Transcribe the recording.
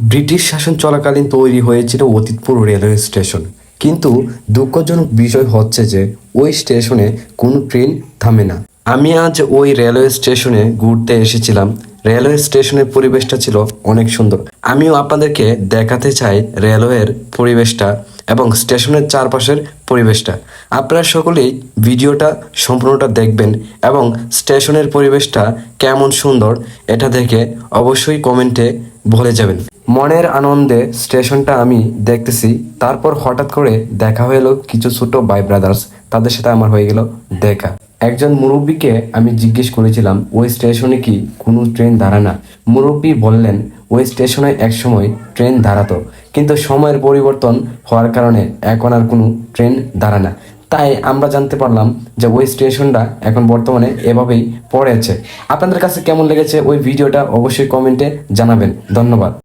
British শাসন চলাকালীন তৈরি হয়েছিল অতীতপুর রেলওয়ে স্টেশন। কিন্তু দুঃখজনক বিষয় হচ্ছে যে ওই স্টেশনে কোনো ট্রেন থামে না। আমি আজ ওই রেলওয়ে স্টেশনে ঘুরতে এসেছিলাম। রেলওয়ে স্টেশনের পরিবেশটা ছিল অনেক সুন্দর। আমিও আপনাদেরকে দেখাতে চাই রেলওয়ের পরিবেশটা এবং স্টেশনের চারপাশের পরিবেশটা। আপনারা সকলেই ভিডিওটা সম্পূর্ণটা দেখবেন এবং স্টেশনের পরিবেশটা কেমন সুন্দর এটা দেখে অবশ্যই কমেন্টে বলে যাবেন। মনের আনন্দে স্টেশনটা আমি দেখতেছি, তারপর হঠাৎ করে দেখা হয়ে এলো কিছু ছোট ভাই ব্রাদার্স, তাদের সাথে আমার হয়ে গেল দেখা। একজন মুরব্বীকে আমি জিজ্ঞেস করেছিলাম ওই স্টেশনে কি কোনো ট্রেন দাঁড়ায় না। মুরব্বী বললেন ওই স্টেশনে একসময় ট্রেন দাঁড়াতো, কিন্তু সময়ের পরিবর্তন হওয়ার কারণে এখন আর কোনো ট্রেন দাঁড়ায় না। তাই আমরা জানতে পারলাম যে ওই স্টেশনটা এখন বর্তমানে এভাবেই পড়ে আছে। আপনাদের কাছে কেমন লেগেছে ওই ভিডিওটা অবশ্যই কমেন্টে জানাবেন। ধন্যবাদ।